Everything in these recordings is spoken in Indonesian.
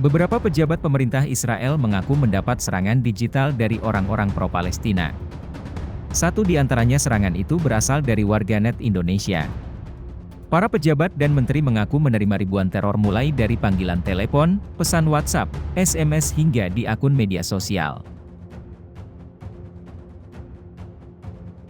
Beberapa pejabat pemerintah Israel mengaku mendapat serangan digital dari orang-orang pro-Palestina. Satu di antaranya serangan itu berasal dari warganet Indonesia. Para pejabat dan menteri mengaku menerima ribuan teror mulai dari panggilan telepon, pesan WhatsApp, SMS hingga di akun media sosial.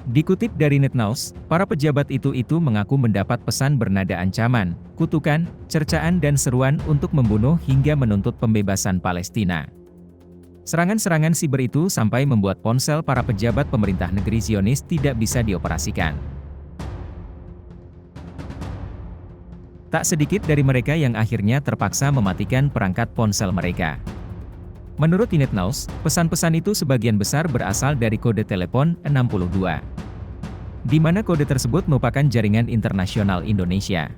Dikutip dari NetNews, para pejabat itu mengaku mendapat pesan bernada ancaman, kutukan, cercaan dan seruan untuk membunuh hingga menuntut pembebasan Palestina. Serangan-serangan siber itu sampai membuat ponsel para pejabat pemerintah negeri Zionis tidak bisa dioperasikan. Tak sedikit dari mereka yang akhirnya terpaksa mematikan perangkat ponsel mereka. Menurut NetNews, pesan-pesan itu sebagian besar berasal dari kode telepon 62. Di mana kode tersebut merupakan jaringan internasional Indonesia.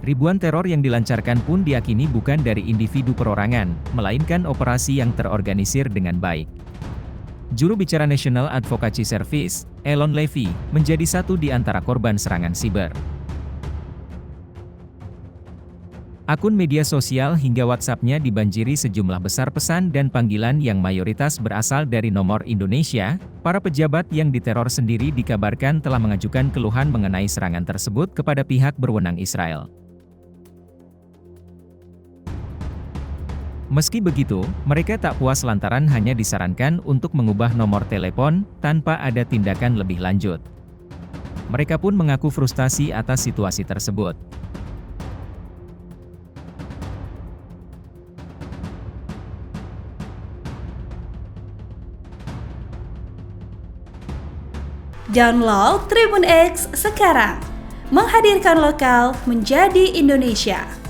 Ribuan teror yang dilancarkan pun diyakini bukan dari individu perorangan, melainkan operasi yang terorganisir dengan baik. Juru bicara National Advocacy Service, Elon Levy, menjadi satu di antara korban serangan siber. Akun media sosial hingga WhatsApp-nya dibanjiri sejumlah besar pesan dan panggilan yang mayoritas berasal dari nomor Indonesia. Para pejabat yang diteror sendiri dikabarkan telah mengajukan keluhan mengenai serangan tersebut kepada pihak berwenang Israel. Meski begitu, mereka tak puas lantaran hanya disarankan untuk mengubah nomor telepon tanpa ada tindakan lebih lanjut. Mereka pun mengaku frustasi atas situasi tersebut. Download Tribun X sekarang, menghadirkan lokal menjadi Indonesia.